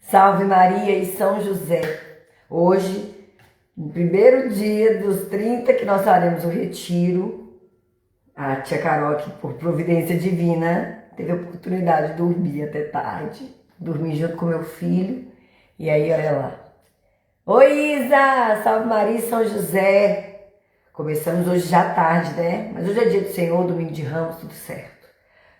Salve Maria e São José. Hoje, no primeiro dia dos 30 que nós faremos o retiro, a tia Carol, que por providência divina, teve a oportunidade de dormir até tarde. Dormi junto com meu filho. E aí, olha lá. Oi, Isa! Salve Maria e São José. Começamos hoje já tarde, né? Mas hoje é dia do Senhor, domingo de Ramos, tudo certo.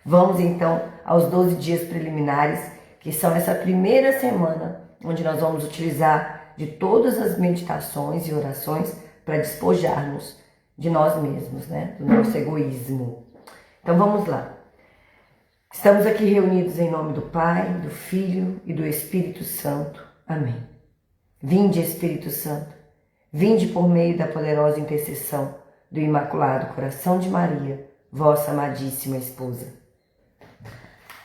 Vamos então aos 12 dias preliminares, que são essa primeira semana, onde nós vamos utilizar de todas as meditações e orações para despojar-nos de nós mesmos, né? Do nosso egoísmo. Então vamos lá. Estamos aqui reunidos em nome do Pai, do Filho e do Espírito Santo. Amém. Vinde, Espírito Santo, vinde por meio da poderosa intercessão do Imaculado Coração de Maria, vossa amadíssima esposa.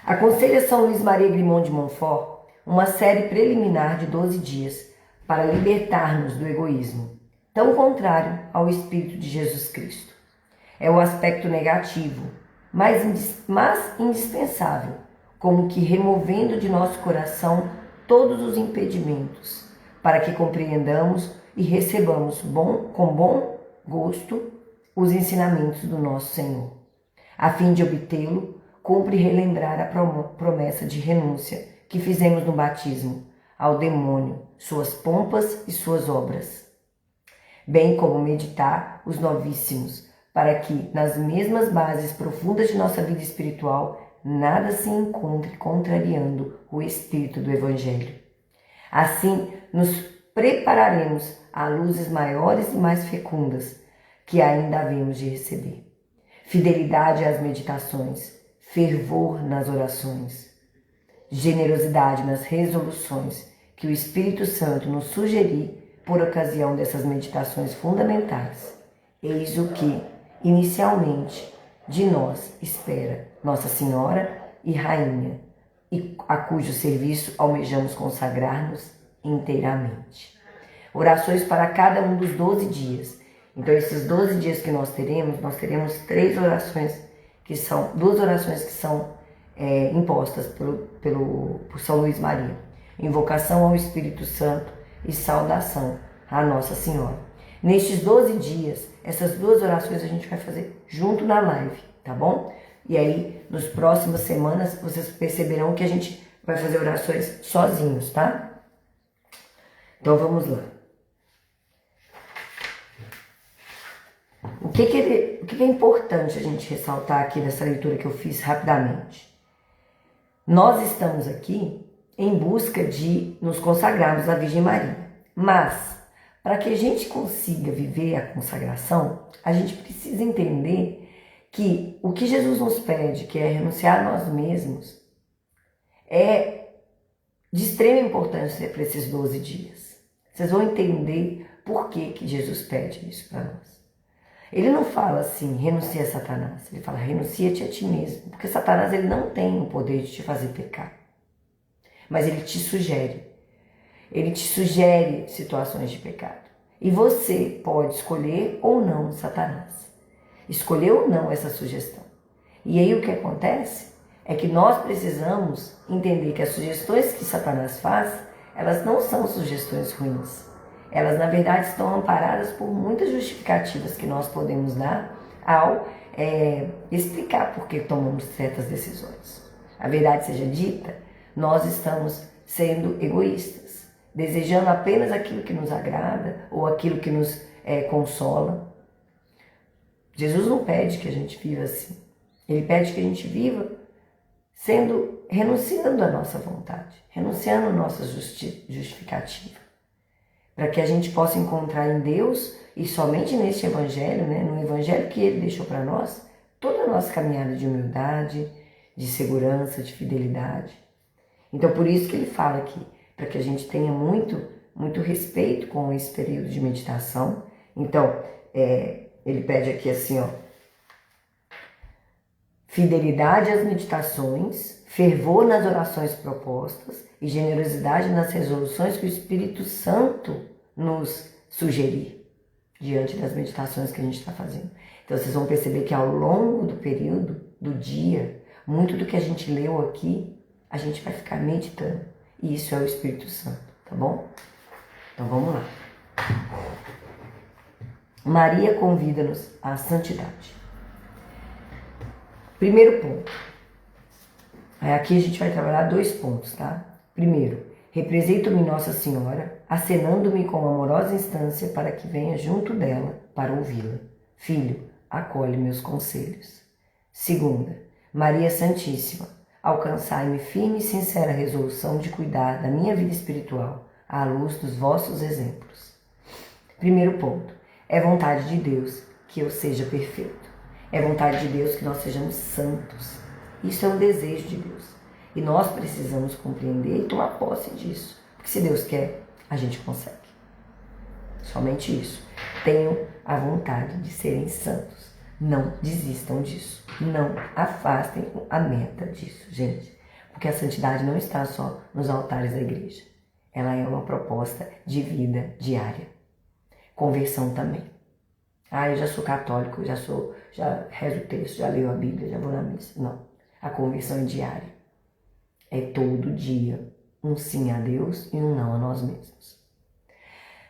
Aconselha São Luís Maria Grimond de Montfort uma série preliminar de 12 dias para libertar-nos do egoísmo, tão contrário ao Espírito de Jesus Cristo. É o aspecto negativo, mas indispensável, como que removendo de nosso coração todos os impedimentos, para que compreendamos e recebamos com bom gosto os ensinamentos do nosso Senhor. A fim de obtê-lo, cumpre relembrar a promessa de renúncia que fizemos no batismo ao demônio, suas pompas e suas obras, bem como meditar os novíssimos, para que, nas mesmas bases profundas de nossa vida espiritual, nada se encontre contrariando o espírito do Evangelho. Assim, nos prepararemos a luzes maiores e mais fecundas que ainda havemos de receber. Fidelidade às meditações, fervor nas orações, generosidade nas resoluções que o Espírito Santo nos sugerir por ocasião dessas meditações fundamentais. Eis o que, inicialmente, de nós espera Nossa Senhora e Rainha, e a cujo serviço almejamos consagrar-nos inteiramente. Orações para cada um dos 12 dias. Então, esses 12 dias que nós teremos 3 orações, que são 2 orações que são impostas por São Luís Maria. Invocação ao Espírito Santo e saudação à Nossa Senhora. Nestes 12 dias, essas 2 orações a gente vai fazer junto na live, tá bom? E aí, nas próximas semanas, vocês perceberão que a gente vai fazer orações sozinhos, tá? Então vamos lá. O que é importante a gente ressaltar aqui nessa leitura que eu fiz rapidamente? Nós estamos aqui em busca de nos consagrarmos à Virgem Maria. Mas, para que a gente consiga viver a consagração, a gente precisa entender que o que Jesus nos pede, que é renunciar a nós mesmos, é de extrema importância para esses 12 dias. Vocês vão entender por que Jesus pede isso para nós. Ele não fala assim, renuncia a Satanás. Ele fala, renuncia-te a ti mesmo. Porque Satanás ele não tem o poder de te fazer pecar. Mas ele te sugere. Ele te sugere situações de pecado. E você pode escolher ou não Satanás. Escolher ou não essa sugestão. E aí o que acontece é que nós precisamos entender que as sugestões que Satanás faz, elas não são sugestões ruins. Elas, na verdade, estão amparadas por muitas justificativas que nós podemos dar ao explicar por que tomamos certas decisões. A verdade seja dita, nós estamos sendo egoístas, desejando apenas aquilo que nos agrada ou aquilo que nos consola. Jesus não pede que a gente viva assim. Ele pede que a gente viva renunciando à nossa vontade, renunciando à nossa justificativa. Para que a gente possa encontrar em Deus, e somente neste Evangelho, né, no Evangelho que Ele deixou para nós, toda a nossa caminhada de humildade, de segurança, de fidelidade. Então, por isso que Ele fala aqui, para que a gente tenha muito respeito com esse período de meditação. Então, Ele pede aqui assim, ó, fidelidade às meditações, fervor nas orações propostas e generosidade nas resoluções que o Espírito Santo nos sugerir diante das meditações que a gente está fazendo. Então vocês vão perceber que ao longo do período, do dia, muito do que a gente leu aqui, a gente vai ficar meditando. E isso é o Espírito Santo, tá bom? Então vamos lá. Maria convida-nos à santidade. Primeiro ponto. Aqui a gente vai trabalhar 2 pontos, tá? Primeiro, represento-me Nossa Senhora, acenando-me com amorosa instância para que venha junto dela para ouvi-la. Filho, acolhe meus conselhos. Segunda, Maria Santíssima, alcançai-me firme e sincera resolução de cuidar da minha vida espiritual à luz dos vossos exemplos. Primeiro ponto, é vontade de Deus que eu seja perfeito. É vontade de Deus que nós sejamos santos. Isso é um desejo de Deus. E nós precisamos compreender e tomar posse disso. Porque se Deus quer, a gente consegue. Somente isso. Tenham a vontade de serem santos. Não desistam disso. Não afastem a meta disso, gente. Porque a santidade não está só nos altares da igreja. Ela é uma proposta de vida diária. Conversão também. Eu já sou católico, já rezo o texto, já leio a Bíblia, já vou na missa. Não. A conversão é diária. É todo dia. Um sim a Deus e um não a nós mesmos.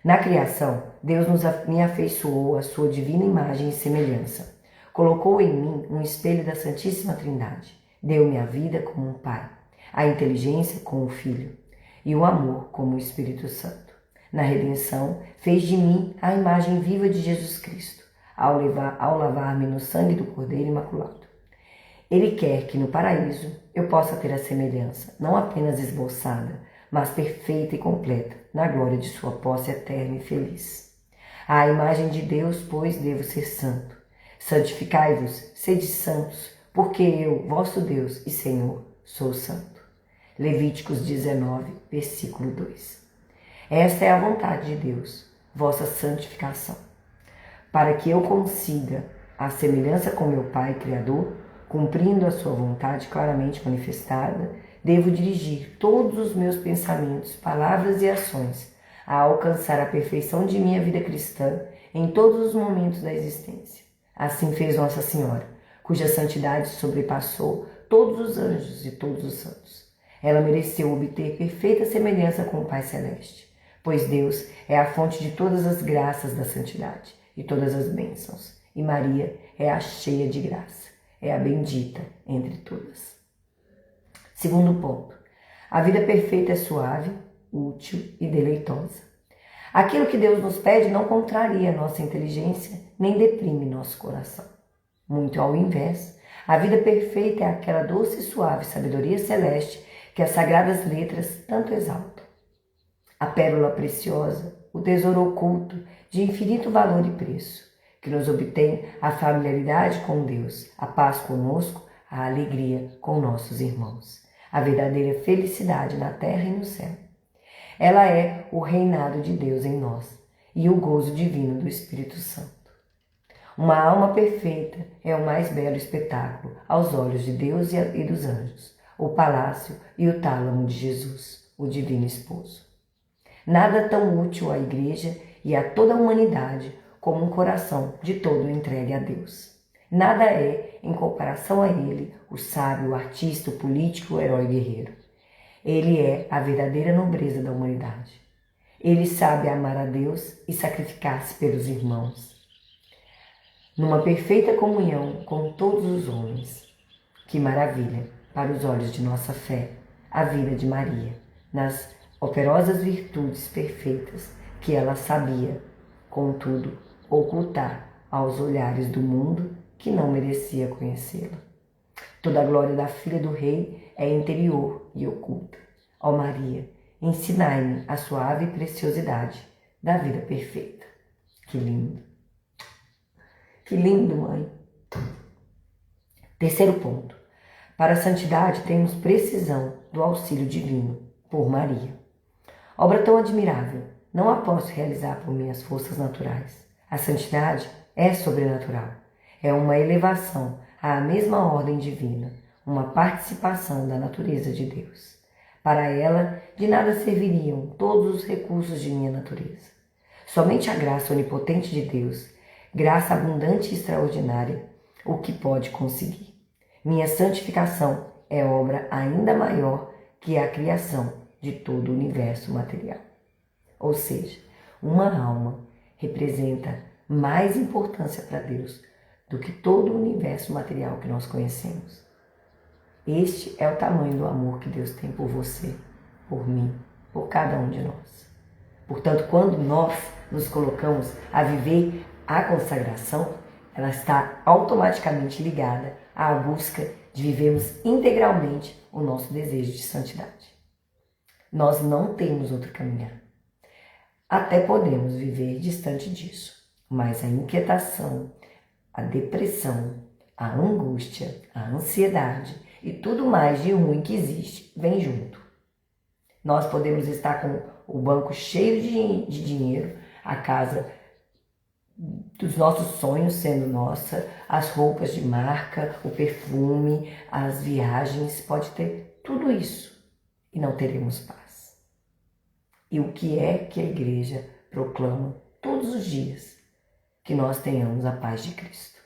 Na criação, Deus me afeiçoou a sua divina imagem e semelhança. Colocou em mim um espelho da Santíssima Trindade. Deu-me a vida como um Pai, a inteligência como o Filho e o amor como o Espírito Santo. Na redenção, fez de mim a imagem viva de Jesus Cristo, ao lavar-me no sangue do Cordeiro Imaculado. Ele quer que no paraíso eu possa ter a semelhança, não apenas esboçada, mas perfeita e completa, na glória de sua posse eterna e feliz. À imagem de Deus, pois, devo ser santo. Santificai-vos, sede santos, porque eu, vosso Deus e Senhor, sou santo. Levíticos 19, versículo 2. Esta é a vontade de Deus, vossa santificação. Para que eu consiga a semelhança com meu Pai Criador, cumprindo a sua vontade claramente manifestada, devo dirigir todos os meus pensamentos, palavras e ações a alcançar a perfeição de minha vida cristã em todos os momentos da existência. Assim fez Nossa Senhora, cuja santidade sobrepassou todos os anjos e todos os santos. Ela mereceu obter perfeita semelhança com o Pai Celeste, pois Deus é a fonte de todas as graças da santidade e todas as bênçãos, e Maria é a cheia de graça. É a bendita entre todas. Segundo ponto. A vida perfeita é suave, útil e deleitosa. Aquilo que Deus nos pede não contraria nossa inteligência, nem deprime nosso coração. Muito ao invés, a vida perfeita é aquela doce e suave sabedoria celeste que as sagradas letras tanto exaltam. A pérola preciosa, o tesouro oculto de infinito valor e preço, que nos obtém a familiaridade com Deus, a paz conosco, a alegria com nossos irmãos, a verdadeira felicidade na terra e no céu. Ela é o reinado de Deus em nós e o gozo divino do Espírito Santo. Uma alma perfeita é o mais belo espetáculo aos olhos de Deus e dos anjos, o palácio e o tálamo de Jesus, o divino esposo. Nada tão útil à igreja e a toda a humanidade como um coração de todo entregue a Deus. Nada é, em comparação a ele, o sábio, o artista, o político, o herói guerreiro. Ele é a verdadeira nobreza da humanidade. Ele sabe amar a Deus e sacrificar-se pelos irmãos, numa perfeita comunhão com todos os homens. Que maravilha, para os olhos de nossa fé, a vida de Maria, nas operosas virtudes perfeitas que ela sabia, contudo, ocultar aos olhares do mundo que não merecia conhecê-la. Toda a glória da filha do rei é interior e oculta. Ó Maria, ensinai-me a suave preciosidade da vida perfeita. Que lindo! Que lindo, mãe! Terceiro ponto. Para a santidade temos precisão do auxílio divino por Maria. Obra tão admirável, não a posso realizar por minhas forças naturais. A santidade é sobrenatural, é uma elevação à mesma ordem divina, uma participação da natureza de Deus. Para ela, de nada serviriam todos os recursos de minha natureza. Somente a graça onipotente de Deus, graça abundante e extraordinária, o que pode conseguir. Minha santificação é obra ainda maior que a criação de todo o universo material. Ou seja, uma alma representa mais importância para Deus do que todo o universo material que nós conhecemos. Este é o tamanho do amor que Deus tem por você, por mim, por cada um de nós. Portanto, quando nós nos colocamos a viver a consagração, ela está automaticamente ligada à busca de vivermos integralmente o nosso desejo de santidade. Nós não temos outro caminhar. Até podemos viver distante disso, mas a inquietação, a depressão, a angústia, a ansiedade e tudo mais de ruim que existe vem junto. Nós podemos estar com o banco cheio de dinheiro, a casa dos nossos sonhos sendo nossa, as roupas de marca, o perfume, as viagens, pode ter tudo isso e não teremos paz. E o que é que a igreja proclama todos os dias? Que nós tenhamos a paz de Cristo.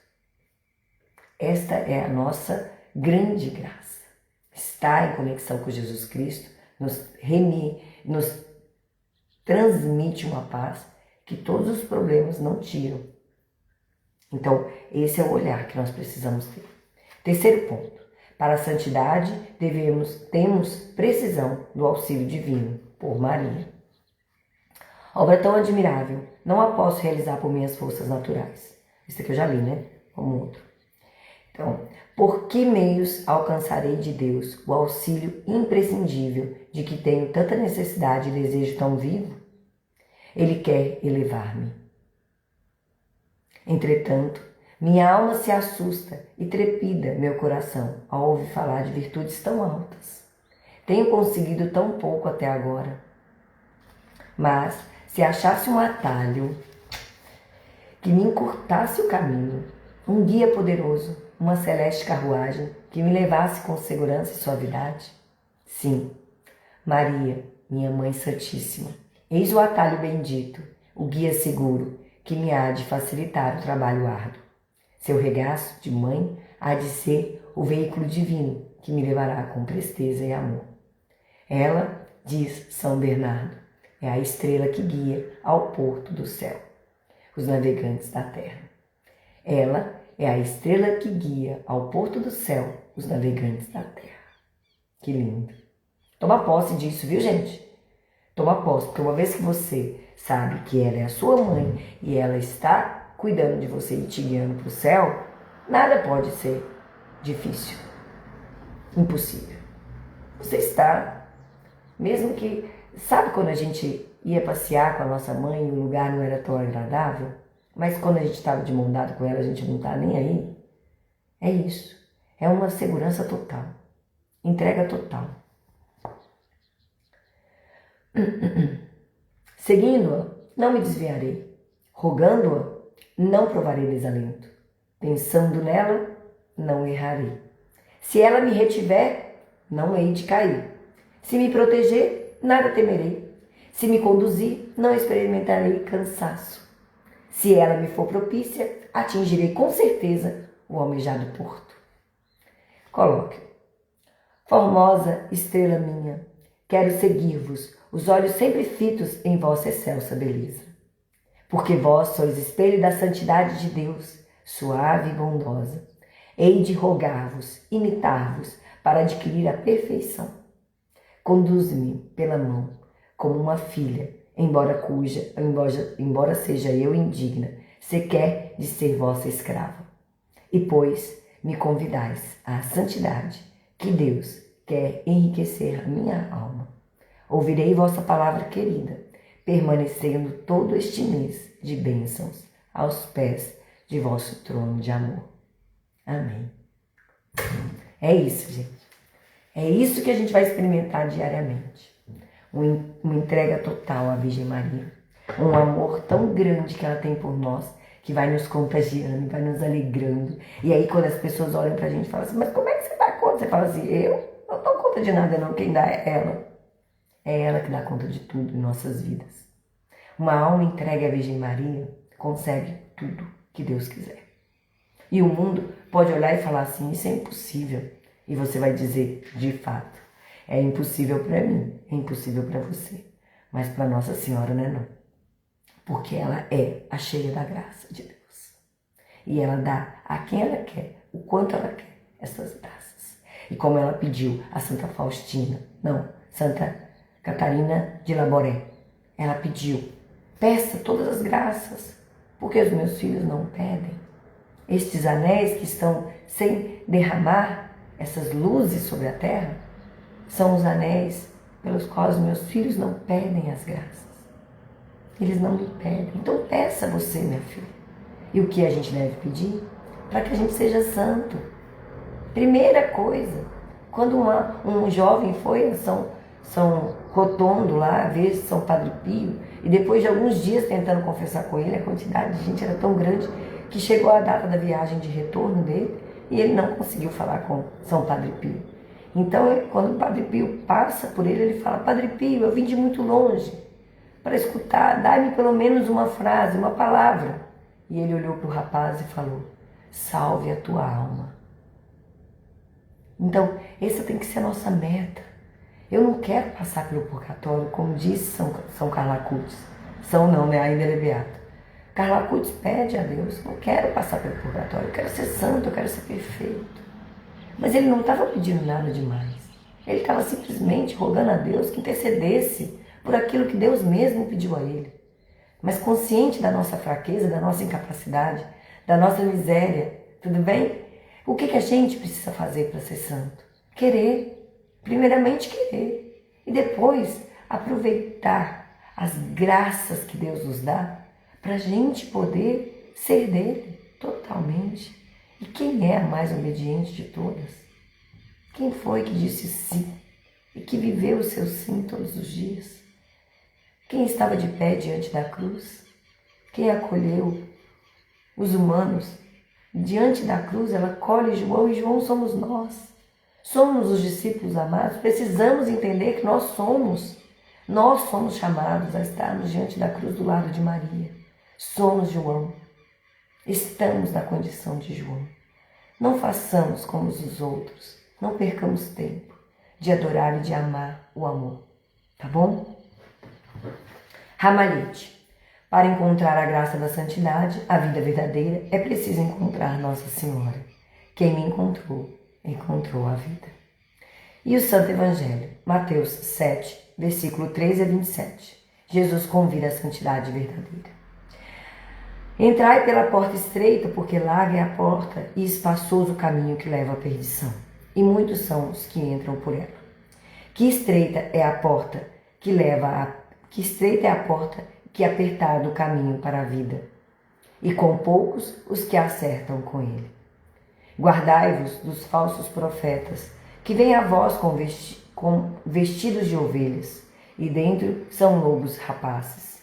Esta é a nossa grande graça. Estar em conexão com Jesus Cristo nos transmite uma paz que todos os problemas não tiram. Então, esse é o olhar que nós precisamos ter. Terceiro ponto. Para a santidade, temos precisão do auxílio divino, por Maria. Obra tão admirável, não a posso realizar por minhas forças naturais. Isso aqui eu já li, né? Como outro. Então, por que meios alcançarei de Deus o auxílio imprescindível de que tenho tanta necessidade e desejo tão vivo? Ele quer elevar-me. Entretanto, minha alma se assusta e trepida meu coração ao ouvir falar de virtudes tão altas. Tenho conseguido tão pouco até agora. Mas, se achasse um atalho que me encurtasse o caminho, um guia poderoso, uma celeste carruagem que me levasse com segurança e suavidade? Sim, Maria, minha Mãe Santíssima, eis o atalho bendito, o guia seguro que me há de facilitar o trabalho árduo. Seu regaço de mãe há de ser o veículo divino que me levará com presteza e amor. Ela, diz São Bernardo, é a estrela que guia ao porto do céu os navegantes da terra. Ela é a estrela que guia ao porto do céu os navegantes da terra. Que lindo. Toma posse disso, viu, gente? Toma posse, porque uma vez que você sabe que ela é a sua mãe e ela está cuidando de você e te guiando para o céu, nada pode ser difícil, impossível. Você está, mesmo que... Sabe quando a gente ia passear com a nossa mãe e o lugar não era tão agradável? Mas quando a gente estava de mão dada com ela, a gente não está nem aí? É isso. É uma segurança total. Entrega total. Seguindo-a, não me desviarei. Rogando-a, não provarei desalento. Pensando nela, não errarei. Se ela me retiver, não hei de cair. Se me proteger, nada temerei. Se me conduzir, não experimentarei cansaço. Se ela me for propícia, atingirei com certeza o almejado porto. Coloque. Formosa estrela minha, quero seguir-vos, os olhos sempre fitos em vossa excelsa beleza. Porque vós sois espelho da santidade de Deus, suave e bondosa. Hei de rogar-vos, imitar-vos, para adquirir a perfeição. Conduze-me pela mão, como uma filha, embora seja eu indigna, sequer de ser vossa escrava. E pois me convidais à santidade, que Deus quer enriquecer a minha alma. Ouvirei vossa palavra querida, permanecendo todo este mês de bênçãos aos pés de vosso trono de amor. Amém. É isso, gente. É isso que a gente vai experimentar diariamente. Uma entrega total à Virgem Maria. Um amor tão grande que ela tem por nós, que vai nos contagiando, vai nos alegrando. E aí quando as pessoas olham pra gente e falam assim, mas como é que você dá conta? Você fala assim, eu não dou conta de nada não, quem dá é ela. É ela que dá conta de tudo em nossas vidas. Uma alma entregue à Virgem Maria consegue tudo que Deus quiser. E o mundo pode olhar e falar assim, isso é impossível. E você vai dizer, de fato, É impossível para mim, é impossível para você. Mas para Nossa Senhora não é não. Porque ela é a cheia da graça de Deus. E ela dá a quem ela quer, o quanto ela quer, essas graças. E como ela pediu a Santa Faustina, não, Santa Catarina de Laboré, ela pediu, peça todas as graças, porque os meus filhos não pedem. Estes anéis que estão sem derramar essas luzes sobre a terra, são os anéis pelos quais meus filhos não pedem as graças. Eles não me pedem. Então peça você, minha filha. E o que a gente deve pedir? Para que a gente seja santo. Primeira coisa, quando um jovem foi a São Rotondo lá, ver São Padre Pio, e depois de alguns dias tentando confessar com ele, a quantidade de gente era tão grande que chegou a data da viagem de retorno dele e ele não conseguiu falar com São Padre Pio. Então, quando o Padre Pio passa por ele, ele fala: Padre Pio, eu vim de muito longe para escutar, dá-me pelo menos uma frase, uma palavra. E ele olhou para o rapaz e falou: salve a tua alma. Então, essa tem que ser a nossa meta. Eu não quero passar pelo purgatório, como disse São Carlo Acutis. São não, né? Ainda ele é beato. Carlo Acutis pede a Deus: não quero passar pelo purgatório, eu quero ser santo, eu quero ser perfeito. Mas ele não estava pedindo nada demais. Ele estava simplesmente rogando a Deus que intercedesse por aquilo que Deus mesmo pediu a ele. Mas consciente da nossa fraqueza, da nossa incapacidade, da nossa miséria, tudo bem? O que a gente precisa fazer para ser santo? Querer. Primeiramente querer. E depois aproveitar as graças que Deus nos dá para a gente poder ser dele totalmente. E quem é a mais obediente de todas? Quem foi que disse sim e que viveu o seu sim todos os dias? Quem estava de pé diante da cruz? Quem acolheu os humanos? Diante da cruz ela acolhe João, e João somos nós. Somos os discípulos amados. Precisamos entender que nós somos chamados a estarmos diante da cruz do lado de Maria. Somos João. Estamos na condição de João. Não façamos como os outros. Não percamos tempo de adorar e de amar o amor. Tá bom? Ramalhete. Para encontrar a graça da santidade, a vida verdadeira, é preciso encontrar Nossa Senhora. Quem me encontrou, encontrou a vida. E o Santo Evangelho, Mateus 7, versículo 13 a 27. Jesus convida a santidade verdadeira. Entrai pela porta estreita, porque larga é a porta e espaçoso o caminho que leva à perdição. E muitos são os que entram por ela. Que estreita é a porta que apertar do caminho para a vida, e com poucos os que acertam com ele. Guardai-vos dos falsos profetas, que vêm a vós com vestidos de ovelhas, e dentro são lobos rapazes.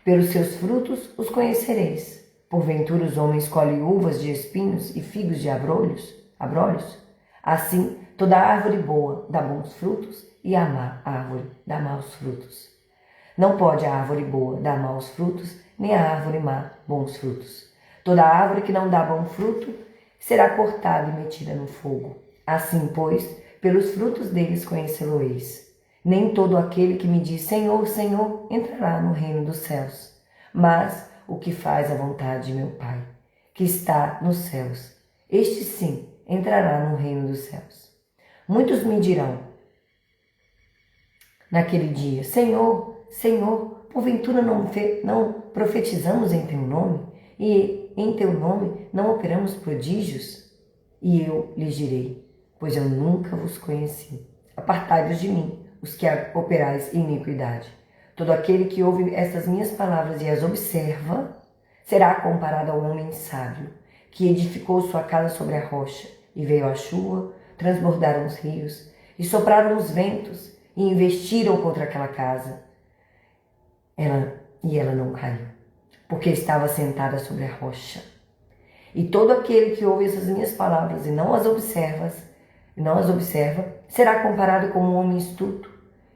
Pelos seus frutos os conhecereis. Porventura os homens colhem uvas de espinhos e figos de abrolhos? Assim, toda árvore boa dá bons frutos, e a má árvore dá maus frutos. Não pode a árvore boa dar maus frutos, nem a árvore má bons frutos. Toda árvore que não dá bom fruto será cortada e metida no fogo. Assim, pois, pelos frutos deles conhecê-lo-eis. Nem todo aquele que me diz Senhor, Senhor, entrará no reino dos céus, mas o que faz a vontade de meu Pai, que está nos céus, este sim entrará no reino dos céus. Muitos me dirão naquele dia: Senhor, Senhor, porventura não profetizamos em teu nome, e em teu nome não operamos prodígios? E eu lhes direi: pois eu nunca vos conheci. Apartai-vos de mim, os que operais iniquidade. Todo aquele que ouve estas minhas palavras e as observa, será comparado ao homem sábio, que edificou sua casa sobre a rocha, e veio a chuva, transbordaram os rios, e sopraram os ventos, e investiram contra aquela casa. Ela não caiu, porque estava sentada sobre a rocha. E todo aquele que ouve essas minhas palavras e não as observa, será comparado com um homem astuto,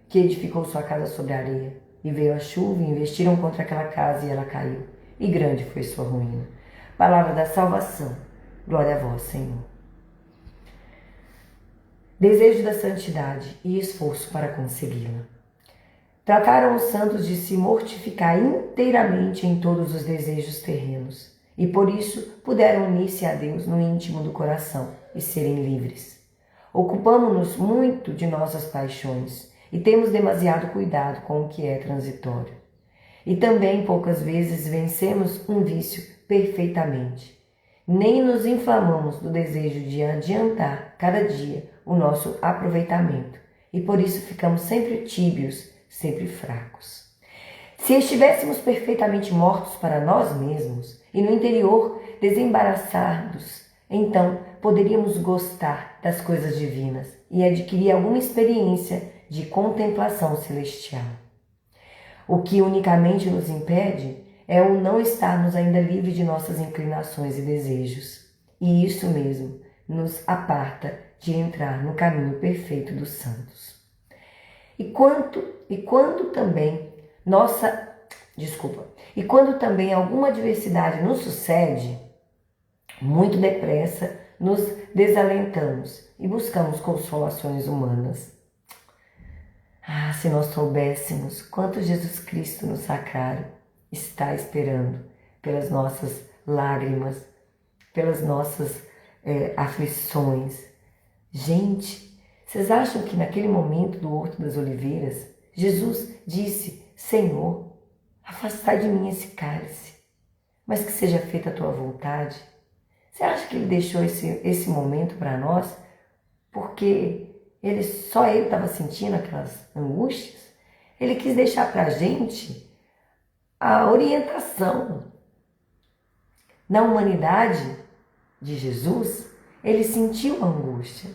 que edificou sua casa sobre a areia. E veio a chuva, e investiram contra aquela casa, e ela caiu. E grande foi sua ruína. Palavra da salvação. Glória a vós, Senhor. desejo da santidade e esforço para consegui-la. Trataram os santos de se mortificar inteiramente em todos os desejos terrenos, e por isso puderam unir-se a Deus no íntimo do coração e serem livres. Ocupamo-nos muito de nossas paixões e temos demasiado cuidado com o que é transitório. E também poucas vezes vencemos um vício perfeitamente. Nem nos inflamamos do desejo de adiantar cada dia o nosso aproveitamento, e por isso ficamos sempre tíbios, sempre fracos. Se estivéssemos perfeitamente mortos para nós mesmos e no interior desembaraçados, então poderíamos gostar das coisas divinas e adquirir alguma experiência de contemplação celestial. O que unicamente nos impede é o não estarmos ainda livres de nossas inclinações e desejos, e isso mesmo nos aparta de entrar no caminho perfeito dos santos. E quando também alguma adversidade nos sucede, muito depressa nos desalentamos e buscamos consolações humanas. Ah, se nós soubéssemos quanto Jesus Cristo no sacrário está esperando pelas nossas lágrimas, pelas nossas aflições. Gente, vocês acham que naquele momento do Horto das Oliveiras, Jesus disse: Senhor, afastai de mim esse cálice, mas que seja feita a tua vontade? Você acha que ele deixou esse momento para nós porque só ele estava sentindo aquelas angústias? Ele quis deixar para a gente a orientação. Na humanidade de Jesus, ele sentiu a angústia,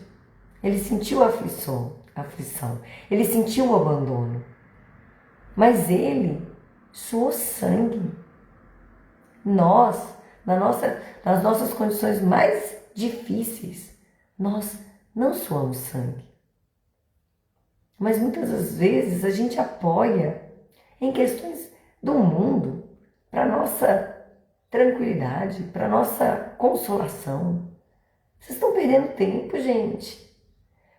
ele sentiu a aflição, ele sentiu o abandono, mas ele suou sangue. Nós, nas nossas condições mais difíceis, nós não suamos sangue. Mas muitas das vezes a gente apoia em questões do mundo para nossa tranquilidade, para nossa consolação. Vocês estão perdendo tempo, gente.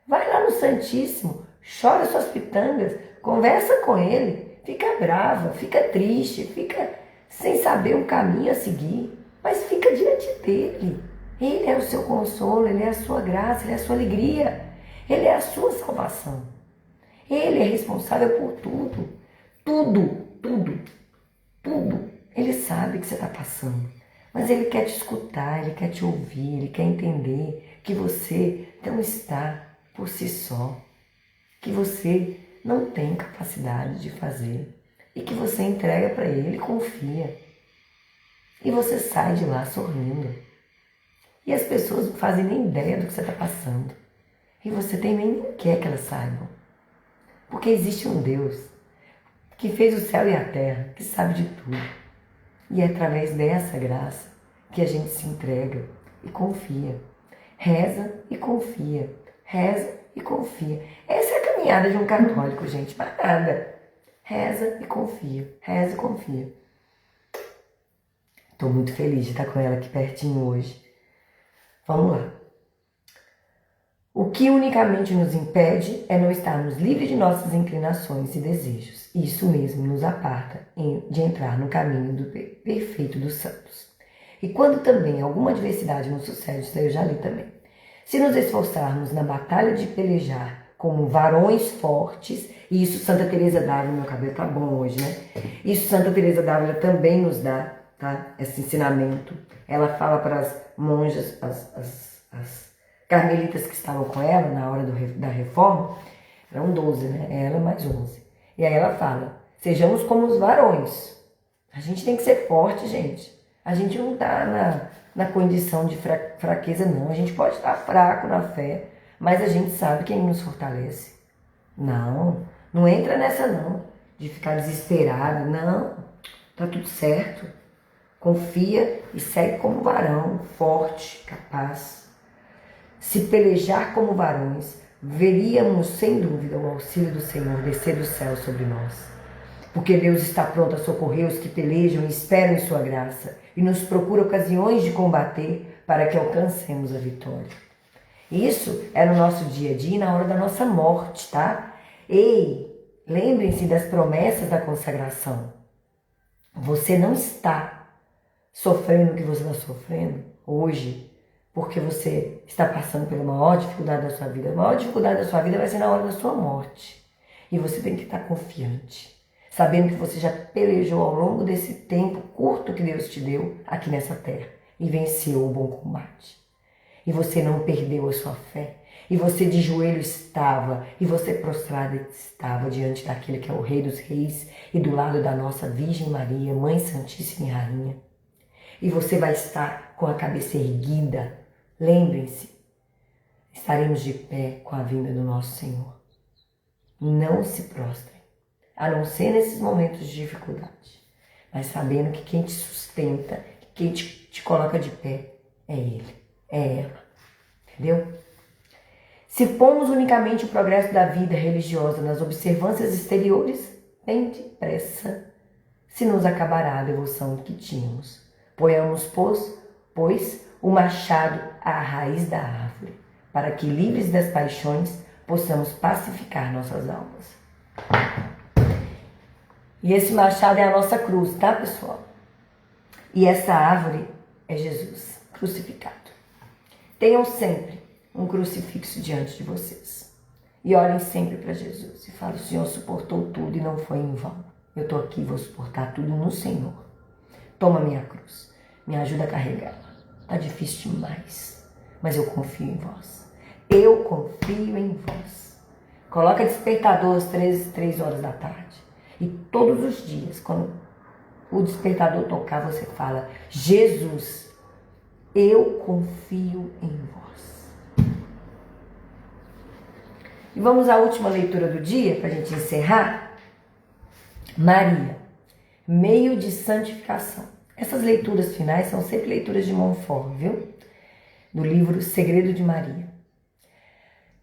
Vai lá no Santíssimo, chora suas pitangas, conversa com ele, fica brava, fica triste, fica sem saber um caminho a seguir, mas fica diante dele. Ele é o seu consolo, ele é a sua graça, ele é a sua alegria, ele é a sua salvação. Ele é responsável por tudo, tudo. Ele sabe o que você está passando, mas ele quer te escutar, ele quer te ouvir, ele quer entender que você não está por si só, que você não tem capacidade de fazer e que você entrega para ele e confia. E você sai de lá sorrindo. E as pessoas não fazem nem ideia do que você está passando. E você também nem quer que elas saibam. Porque existe um Deus que fez o céu e a terra, que sabe de tudo. E é através dessa graça que a gente se entrega e confia. Reza e confia. Reza e confia. Essa é a caminhada de um católico, gente. Mais nada. Reza e confia. Reza e confia. Estou muito feliz de estar com ela aqui pertinho hoje. Vamos lá. O que unicamente nos impede é não estarmos livres de nossas inclinações e desejos. Isso mesmo nos aparta de entrar no caminho do perfeito dos santos. E quando também alguma adversidade nos sucede, isso eu já li também. Se nos esforçarmos na batalha de pelejar como varões fortes, e isso Santa Teresa d'Ávila, meu cabelo tá bom hoje, né? Isso Santa Teresa d'Ávila também nos dá, tá? Esse ensinamento. Ela fala para as monjas, as carmelitas que estavam com ela na hora da reforma, eram 12, né? Ela mais 11. E aí ela fala, sejamos como os varões. A gente tem que ser forte, gente. A gente não tá na condição de fraqueza, não. A gente pode estar fraco na fé, mas a gente sabe quem nos fortalece. Não entra nessa não, de ficar desesperado. Não, tá tudo certo. Confia e segue como varão, forte, capaz. Se pelejar como varões, veríamos sem dúvida o auxílio do Senhor descer do céu sobre nós. Porque Deus está pronto a socorrer os que pelejam e esperam em sua graça e nos procura ocasiões de combater para que alcancemos a vitória. Isso é no nosso dia a dia e na hora da nossa morte, tá? Ei, lembrem-se das promessas da consagração. Você não está sofrendo o que você está sofrendo hoje porque você está passando pela maior dificuldade da sua vida. A maior dificuldade da sua vida vai ser na hora da sua morte. E você tem que estar confiante, sabendo que você já pelejou ao longo desse tempo curto que Deus te deu aqui nessa terra e venceu o bom combate. E você não perdeu a sua fé. E você de joelho estava, e você prostrado estava diante daquele que é o Rei dos Reis e do lado da nossa Virgem Maria, Mãe Santíssima e Rainha. E você vai estar com a cabeça erguida. Lembrem-se, estaremos de pé com a vinda do nosso Senhor. Não se prostrem, a não ser nesses momentos de dificuldade, mas sabendo que quem te sustenta, que quem te coloca de pé é Ele, é ela. Entendeu? Se pomos unicamente o progresso da vida religiosa nas observâncias exteriores, bem depressa se nos acabará a devoção que tínhamos. Ponhamos, pois, o machado à raiz da árvore, para que, livres das paixões, possamos pacificar nossas almas. E esse machado é a nossa cruz, tá, pessoal? E essa árvore é Jesus crucificado. Tenham sempre um crucifixo diante de vocês. E olhem sempre para Jesus e falem: o Senhor suportou tudo e não foi em vão. Eu estou aqui e vou suportar tudo no Senhor. Toma minha cruz, me ajuda a carregá-la. Está difícil demais, mas eu confio em vós. Eu confio em vós. Coloca despertador às 3 horas da tarde. E todos os dias, quando o despertador tocar, você fala: Jesus, eu confio em vós. E vamos à última leitura do dia, para a gente encerrar. Maria, meio de santificação. Essas leituras finais são sempre leituras de Montfort, viu? Do livro Segredo de Maria.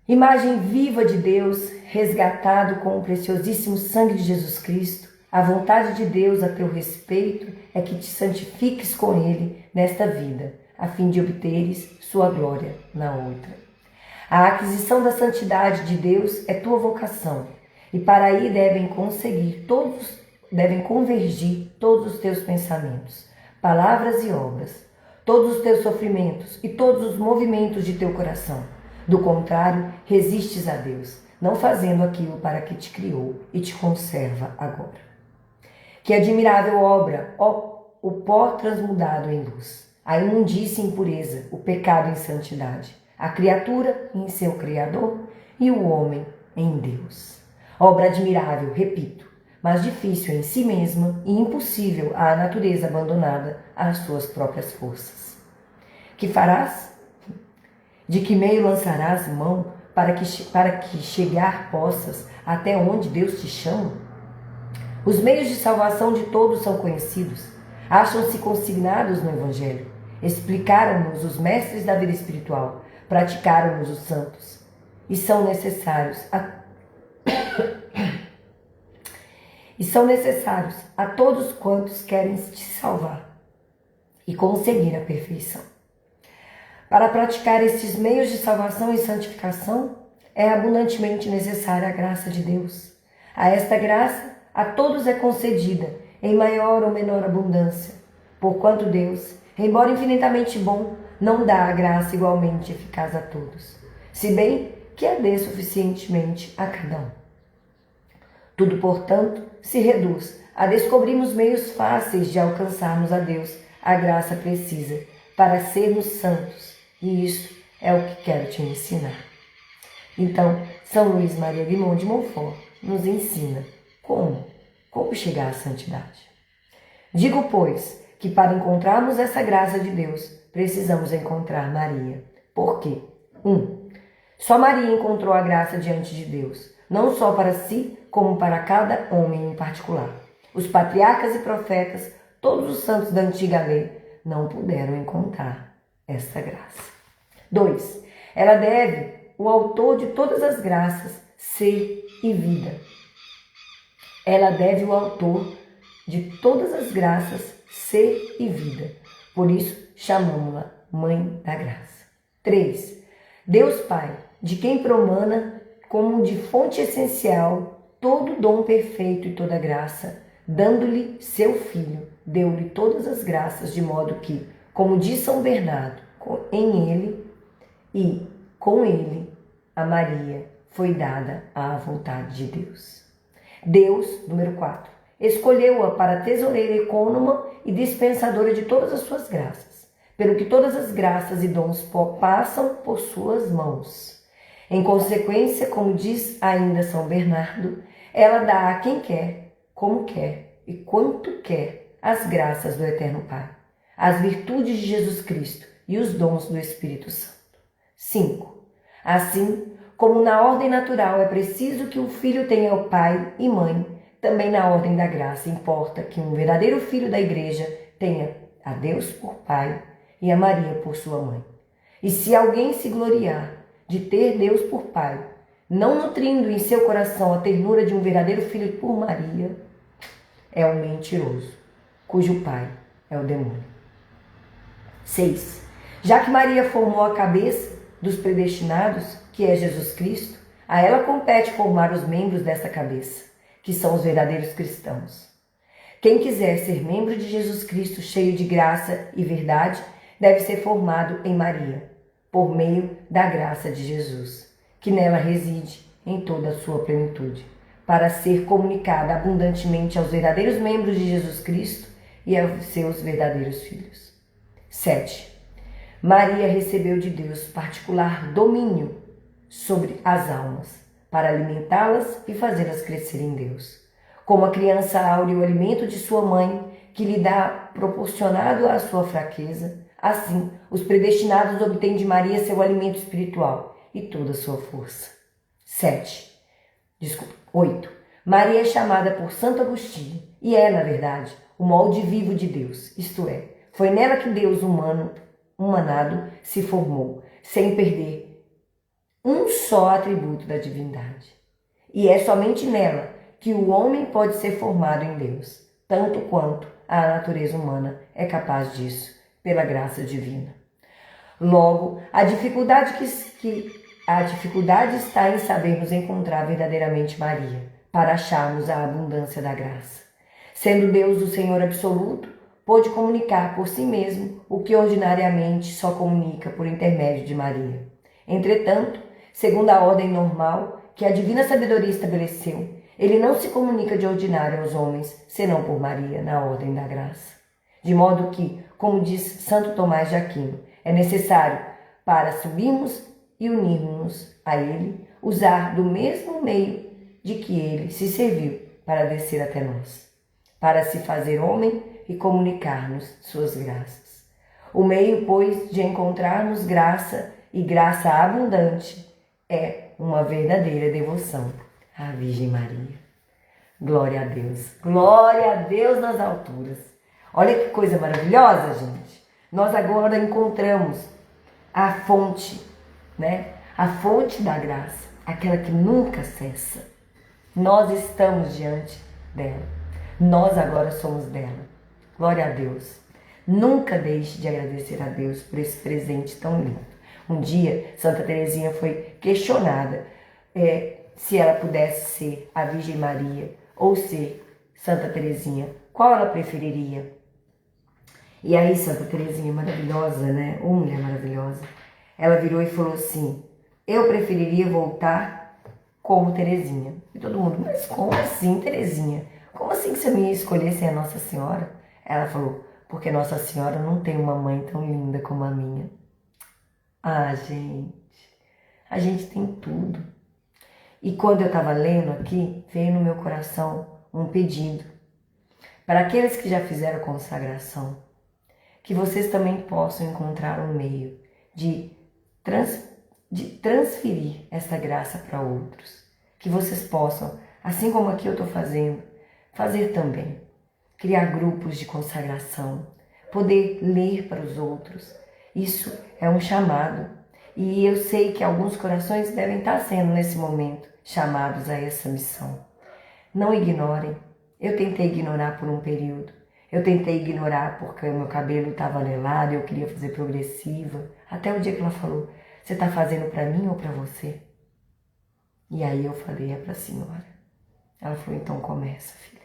Imagem viva de Deus, resgatado com o preciosíssimo sangue de Jesus Cristo, a vontade de Deus a teu respeito é que te santifiques com Ele nesta vida, a fim de obteres sua glória na outra. A aquisição da santidade de Deus é tua vocação, e para aí devem convergir todos os teus pensamentos, palavras e obras, todos os teus sofrimentos e todos os movimentos de teu coração. Do contrário, resistes a Deus, não fazendo aquilo para que te criou e te conserva agora. Que admirável obra, ó, o pó transmudado em luz, a imundícia em pureza, o pecado em santidade, a criatura em seu Criador e o homem em Deus. Obra admirável, repito, mas difícil em si mesma e impossível à natureza abandonada às suas próprias forças. Que farás? De que meio lançarás mão para que chegar possas até onde Deus te chama? Os meios de salvação de todos são conhecidos, acham-se consignados no Evangelho. Explicaram-nos os mestres da vida espiritual, praticaram-nos os santos, e são necessários a todos quantos querem te salvar e conseguir a perfeição. Para praticar estes meios de salvação e santificação, é abundantemente necessária a graça de Deus. A esta graça, a todos é concedida, em maior ou menor abundância, porquanto Deus, embora infinitamente bom, não dá a graça igualmente eficaz a todos, se bem que a dê suficientemente a cada um. Tudo, portanto, se reduz a descobrirmos meios fáceis de alcançarmos a Deus a graça precisa para sermos santos, e isso é o que quero te ensinar. Então, São Luís Maria Guimond de Montfort nos ensina como chegar à santidade. Digo, pois, que para encontrarmos essa graça de Deus, precisamos encontrar Maria. Por quê? 1. Só Maria encontrou a graça diante de Deus, não só para si, como para cada homem em particular. Os patriarcas e profetas, todos os santos da antiga lei, não puderam encontrar essa graça. 2. Ela deve, o autor de todas as graças, ser e vida. Ela deve, o autor de todas as graças, ser e vida. Por isso, chamamos-la Mãe da Graça. 3. Deus Pai, de quem promana como de fonte essencial todo dom perfeito e toda graça, dando-lhe seu Filho, deu-lhe todas as graças, de modo que, como diz São Bernardo, em ele e com ele, a Maria foi dada à vontade de Deus. Deus, número 4, escolheu-a para tesoureira econômica e dispensadora de todas as suas graças, pelo que todas as graças e dons passam por suas mãos. Em consequência, como diz ainda São Bernardo, ela dá a quem quer, como quer e quanto quer as graças do Eterno Pai, as virtudes de Jesus Cristo e os dons do Espírito Santo. 5. Assim, como na ordem natural é preciso que o filho tenha o pai e mãe, também na ordem da graça importa que um verdadeiro filho da igreja tenha a Deus por pai e a Maria por sua mãe. E se alguém se gloriar de ter Deus por pai, não nutrindo em seu coração a ternura de um verdadeiro filho por Maria, é um mentiroso, cujo pai é o demônio. 6. Já que Maria formou a cabeça dos predestinados, que é Jesus Cristo, a ela compete formar os membros dessa cabeça, que são os verdadeiros cristãos. Quem quiser ser membro de Jesus Cristo cheio de graça e verdade, deve ser formado em Maria, por meio da graça de Jesus, que nela reside em toda a sua plenitude, para ser comunicada abundantemente aos verdadeiros membros de Jesus Cristo e aos seus verdadeiros filhos. 7. Maria recebeu de Deus particular domínio sobre as almas, para alimentá-las e fazê-las crescer em Deus. Como a criança áurea o alimento de sua mãe, que lhe dá proporcionado à sua fraqueza, assim os predestinados obtêm de Maria seu alimento espiritual e toda a sua força. 8. Maria é chamada por Santo Agostinho e é, na verdade, o molde vivo de Deus, isto é, foi nela que Deus humanado se formou, sem perder um só atributo da divindade. E é somente nela que o homem pode ser formado em Deus, tanto quanto a natureza humana é capaz disso, pela graça divina. Logo, a dificuldade está em sabermos encontrar verdadeiramente Maria, para acharmos a abundância da graça. Sendo Deus o Senhor absoluto, pôde comunicar por si mesmo o que ordinariamente só comunica por intermédio de Maria. Entretanto, segundo a ordem normal que a divina sabedoria estabeleceu, ele não se comunica de ordinário aos homens, senão por Maria, na ordem da graça. De modo que, como diz Santo Tomás de Aquino, é necessário, para subirmos e unirmos a ele, usar do mesmo meio de que ele se serviu para descer até nós, para se fazer homem e comunicar-nos suas graças. O meio, pois, de encontrarmos graça e graça abundante é uma verdadeira devoção à Virgem Maria. Glória a Deus nas alturas. Olha que coisa maravilhosa, gente. Nós agora encontramos a fonte, né? A fonte da graça, aquela que nunca cessa. Nós estamos diante dela. Nós agora somos dela. Glória a Deus. Nunca deixe de agradecer a Deus por esse presente tão lindo. Um dia, Santa Teresinha foi questionada se ela pudesse ser a Virgem Maria ou ser Santa Teresinha, qual ela preferiria? E aí Santa Teresinha, maravilhosa, né? Uma mulher maravilhosa, ela virou e falou assim: eu preferiria voltar como Teresinha. E todo mundo, mas como assim, Teresinha? Como assim que você me ia escolher sem a Nossa Senhora? Ela falou, porque Nossa Senhora não tem uma mãe tão linda como a minha. Ah, gente, a gente tem tudo. E quando eu estava lendo aqui, veio no meu coração um pedido para aqueles que já fizeram consagração, que vocês também possam encontrar um meio de transferir essa graça para outros. Que vocês possam, assim como aqui eu estou fazendo, fazer também. Criar grupos de consagração, poder ler para os outros. Isso é um chamado. E eu sei que alguns corações devem estar sendo, nesse momento, chamados a essa missão. Não ignorem. Eu tentei ignorar por um período. Eu tentei ignorar porque o meu cabelo estava anelado, eu queria fazer progressiva. Até o dia que ela falou, Você está fazendo para mim ou para você? E aí eu falei, é para a senhora. Ela falou, então começa, filha.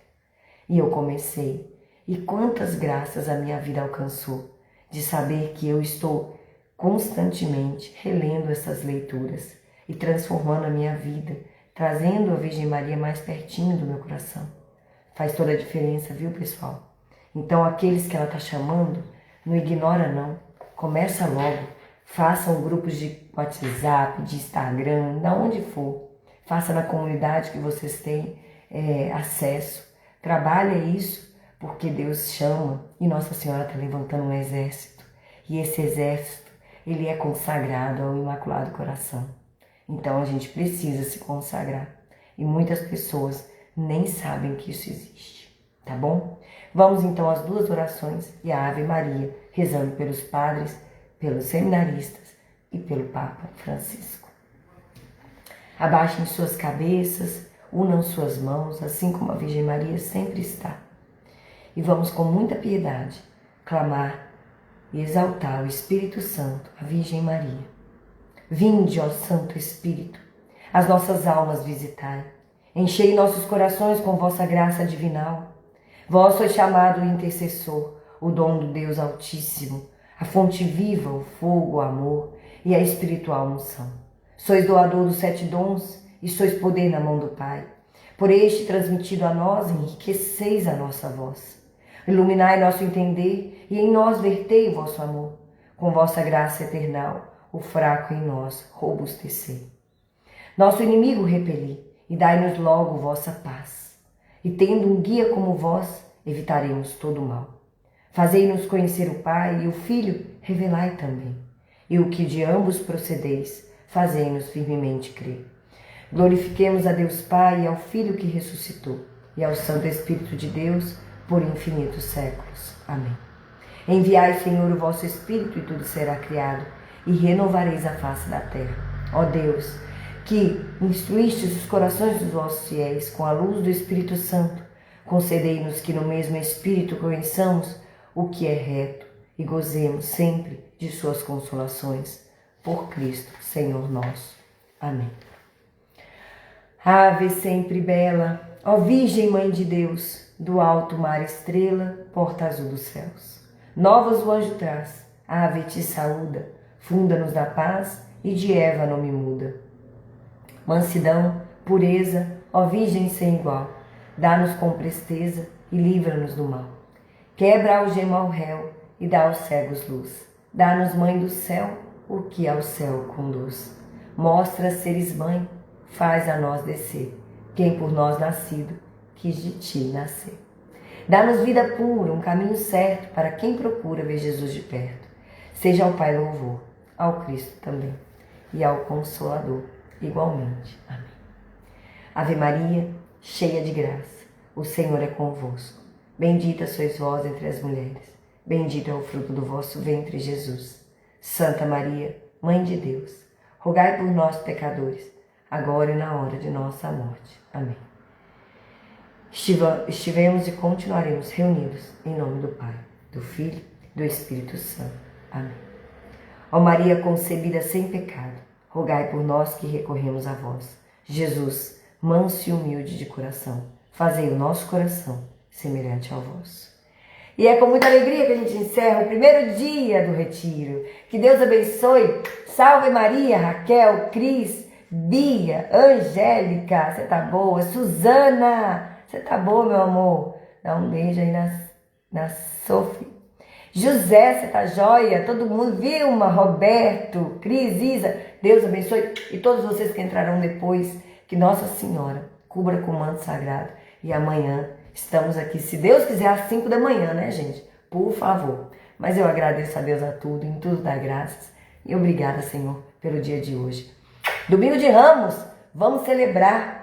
E eu comecei. E quantas graças a minha vida alcançou de saber que eu estou constantemente relendo essas leituras e transformando a minha vida, trazendo a Virgem Maria mais pertinho do meu coração. Faz toda a diferença, viu, pessoal? Então, aqueles que ela está chamando, não ignora não. Começa logo. Façam grupos de WhatsApp, de Instagram, de onde for. Faça na comunidade que vocês têm acesso. Trabalhe isso, porque Deus chama e Nossa Senhora está levantando um exército. E esse exército, ele é consagrado ao Imaculado Coração. Então, a gente precisa se consagrar. E muitas pessoas nem sabem que isso existe, tá bom? Vamos então às 2 orações e a Ave Maria, rezando pelos padres, pelos seminaristas e pelo Papa Francisco. Abaixem suas cabeças, unam suas mãos, assim como a Virgem Maria sempre está. E vamos com muita piedade clamar e exaltar o Espírito Santo, a Virgem Maria. Vinde, ó Santo Espírito, as nossas almas visitai. Enchei nossos corações com vossa graça divinal. Vós sois chamado o intercessor, o dom do Deus Altíssimo, a fonte viva, o fogo, o amor e a espiritual unção. Sois doador dos 7 dons e sois poder na mão do Pai. Por este transmitido a nós, enriqueceis a nossa voz. Iluminai nosso entender e em nós vertei o vosso amor. Com vossa graça eternal, o fraco em nós robustecei. Nosso inimigo repeli e dai-nos logo vossa paz. E tendo um guia como vós, evitaremos todo o mal. Fazei-nos conhecer o Pai e o Filho, revelai também. E o que de ambos procedeis, fazei-nos firmemente crer. Glorifiquemos a Deus Pai e ao Filho que ressuscitou, e ao Santo Espírito de Deus, por infinitos séculos. Amém. Enviai, Senhor, o vosso Espírito, e tudo será criado, e renovareis a face da terra. Ó Deus, que instruístes os corações dos vossos fiéis com a luz do Espírito Santo, concedei-nos que no mesmo Espírito conheçamos o que é reto e gozemos sempre de suas consolações. Por Cristo, Senhor nosso. Amém. Ave sempre bela, ó Virgem Mãe de Deus, do alto mar estrela, porta azul dos céus. Novas o anjo traz, ave te saúda, funda-nos da paz e de Eva não me muda. Mansidão, pureza, ó Virgem sem igual, dá-nos com presteza e livra-nos do mal. Quebra a algema ao réu e dá aos cegos luz. Dá-nos, Mãe do céu, o que ao céu conduz. Mostra seres mãe, faz a nós descer, quem por nós nascido quis de ti nascer. Dá-nos vida pura, um caminho certo para quem procura ver Jesus de perto. Seja ao Pai louvor, ao Cristo também, e ao Consolador igualmente. Amém. Ave Maria, cheia de graça, o Senhor é convosco. Bendita sois vós entre as mulheres, bendito é o fruto do vosso ventre, Jesus. Santa Maria, Mãe de Deus, rogai por nós, pecadores, agora e na hora de nossa morte. Amém. Estivemos e continuaremos reunidos em nome do Pai, do Filho e do Espírito Santo. Amém. Ó Maria concebida sem pecado, rogai por nós que recorremos a vós. Jesus, manso e humilde de coração, fazei o nosso coração semelhante ao vosso. E é com muita alegria que a gente encerra o primeiro dia do retiro. Que Deus abençoe. Salve Maria, Raquel, Cris, Bia, Angélica, você tá boa? Suzana, você tá boa, meu amor? Dá um beijo aí na Sophie. José, você tá joia? Todo mundo, Vilma, Roberto, Cris, Isa, Deus abençoe. E todos vocês que entrarão depois, que Nossa Senhora cubra com o manto sagrado. E amanhã estamos aqui, se Deus quiser, às 5 da manhã, né, gente? Por favor. Mas eu agradeço a Deus a tudo, em tudo dá graças. E obrigada, Senhor, pelo dia de hoje. Domingo de Ramos, vamos celebrar